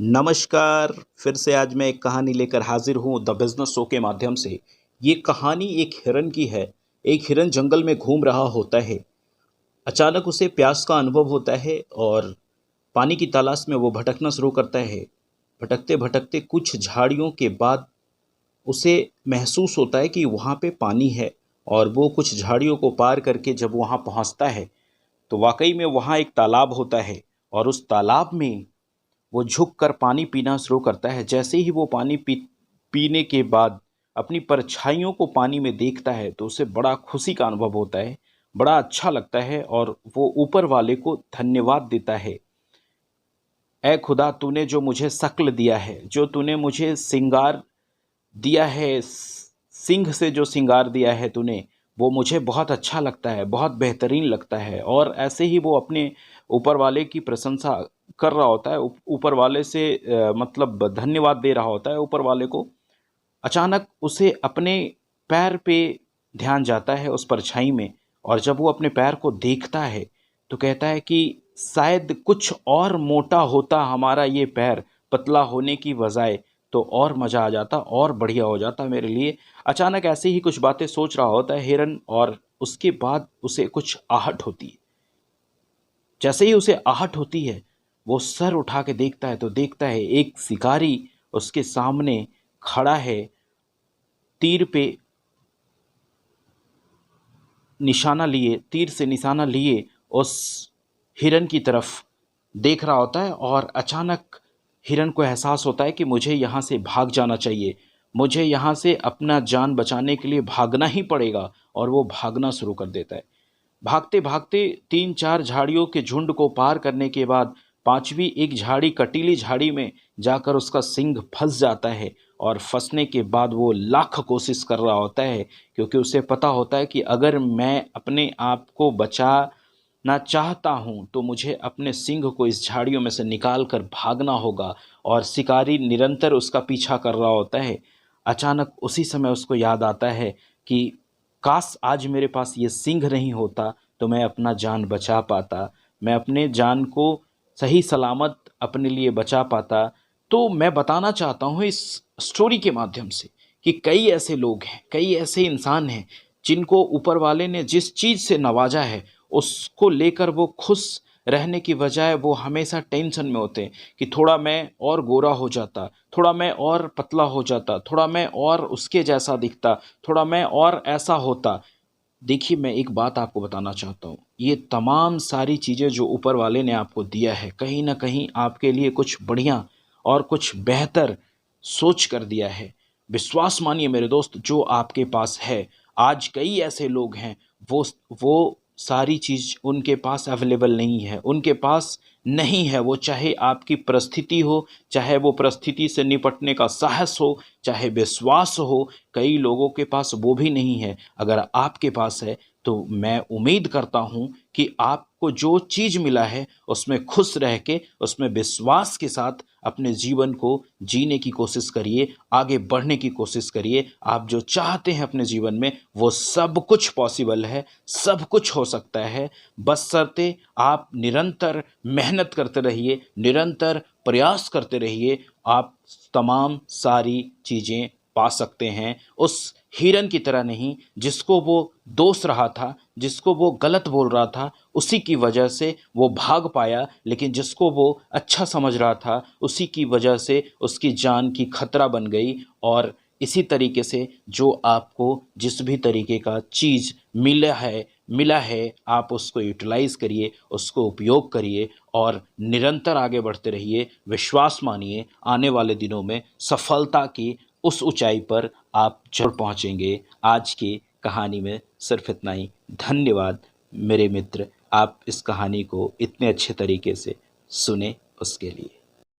नमस्कार। फिर से आज मैं एक कहानी लेकर हाजिर हूँ द बिजनेस शो के माध्यम से। ये कहानी एक हिरन की है। एक हिरन जंगल में घूम रहा होता है। अचानक उसे प्यास का अनुभव होता है और पानी की तलाश में वो भटकना शुरू करता है। भटकते भटकते कुछ झाड़ियों के बाद उसे महसूस होता है कि वहाँ पे पानी है। और वो कुछ झाड़ियों को पार करके जब वहाँ पहुँचता है तो वाकई में वहाँ एक तालाब होता है। और उस तालाब में वो झुक कर पानी पीना शुरू करता है। जैसे ही वो पानी पीने के बाद अपनी परछाइयों को पानी में देखता है तो उसे बड़ा खुशी का अनुभव होता है, बड़ा अच्छा लगता है और वो ऊपर वाले को धन्यवाद देता है। ऐ खुदा, तूने जो मुझे शक्ल दिया है, जो तूने मुझे श्रृंगार दिया है, सिंह से जो श्रृंगार दिया है तूने, वो मुझे बहुत अच्छा लगता है, बहुत बेहतरीन लगता है। और ऐसे ही वो अपने ऊपर वाले की प्रशंसा कर रहा होता है, ऊपर वाले से मतलब धन्यवाद दे रहा होता है ऊपर वाले को। अचानक उसे अपने पैर पे ध्यान जाता है, उस परछाई में। और जब वो अपने पैर को देखता है तो कहता है कि शायद कुछ और मोटा होता हमारा ये पैर, पतला होने की बजाय, तो और मज़ा आ जाता, और बढ़िया हो जाता मेरे लिए। अचानक ऐसे ही कुछ बातें सोच रहा होता है हिरन, और उसके बाद उसे कुछ आहट होती है। जैसे ही उसे आहट होती है वो सर उठा के देखता है तो देखता है एक शिकारी उसके सामने खड़ा है, तीर पे निशाना लिए, तीर से निशाना लिए उस हिरन की तरफ देख रहा होता है। और अचानक हिरन को एहसास होता है कि मुझे यहाँ से भाग जाना चाहिए, मुझे यहाँ से अपना जान बचाने के लिए भागना ही पड़ेगा। और वो भागना शुरू कर देता है। भागते भागते 3-4 झाड़ियों के झुंड को पार करने के बाद पांचवी एक झाड़ी, कटीली झाड़ी में जाकर उसका सिंग फंस जाता है। और फंसने के बाद वो लाख कोशिश कर रहा होता है, क्योंकि उसे पता होता है कि अगर मैं अपने आप को बचाना चाहता हूँ तो मुझे अपने सिंग को इस झाड़ियों में से निकाल कर भागना होगा। और शिकारी निरंतर उसका पीछा कर रहा होता है। अचानक उसी समय उसको याद आता है कि काश आज मेरे पास ये सिंह नहीं होता तो मैं अपना जान बचा पाता, मैं अपने जान को सही सलामत अपने लिए बचा पाता। तो मैं बताना चाहता हूँ इस स्टोरी के माध्यम से कि कई ऐसे लोग हैं, कई ऐसे इंसान हैं जिनको ऊपर वाले ने जिस चीज़ से नवाजा है उसको लेकर वो खुश रहने की बजाय वो हमेशा टेंशन में होते हैं कि थोड़ा मैं और गोरा हो जाता, थोड़ा मैं और पतला हो जाता, थोड़ा मैं और उसके जैसा दिखता, थोड़ा मैं और ऐसा होता। देखिए, मैं एक बात आपको बताना चाहता हूँ, ये तमाम सारी चीज़ें जो ऊपर वाले ने आपको दिया है कहीं ना कहीं आपके लिए कुछ बढ़िया और कुछ बेहतर सोच कर दिया है। विश्वास मानिए मेरे दोस्त, जो आपके पास है, आज कई ऐसे लोग हैं वो सारी चीज़ उनके पास अवेलेबल नहीं है, उनके पास नहीं है। वो चाहे आपकी परिस्थिति हो, चाहे वो परिस्थिति से निपटने का साहस हो, चाहे विश्वास हो, कई लोगों के पास वो भी नहीं है। अगर आपके पास है तो मैं उम्मीद करता हूँ कि आपको जो चीज़ मिला है उसमें खुश रह के, उसमें विश्वास के साथ अपने जीवन को जीने की कोशिश करिए, आगे बढ़ने की कोशिश करिए। आप जो चाहते हैं अपने जीवन में वो सब कुछ पॉसिबल है, सब कुछ हो सकता है। बशर्ते आप निरंतर मेहनत करते रहिए, निरंतर प्रयास करते रहिए, आप तमाम सारी चीज़ें पा सकते हैं। उस हिरन की तरह नहीं जिसको वो दोष रहा था, जिसको वो गलत बोल रहा था, उसी की वजह से वो भाग पाया। लेकिन जिसको वो अच्छा समझ रहा था उसी की वजह से उसकी जान की खतरा बन गई। और इसी तरीके से जो आपको जिस भी तरीके का चीज़ मिला है आप उसको यूटिलाइज़ करिए, उसको उपयोग करिए और निरंतर आगे बढ़ते रहिए। विश्वास मानिए, आने वाले दिनों में सफलता की उस ऊंचाई पर आप जरूर पहुंचेंगे। आज की कहानी में सिर्फ इतना ही। धन्यवाद मेरे मित्र, आप इस कहानी को इतने अच्छे तरीके से सुने उसके लिए।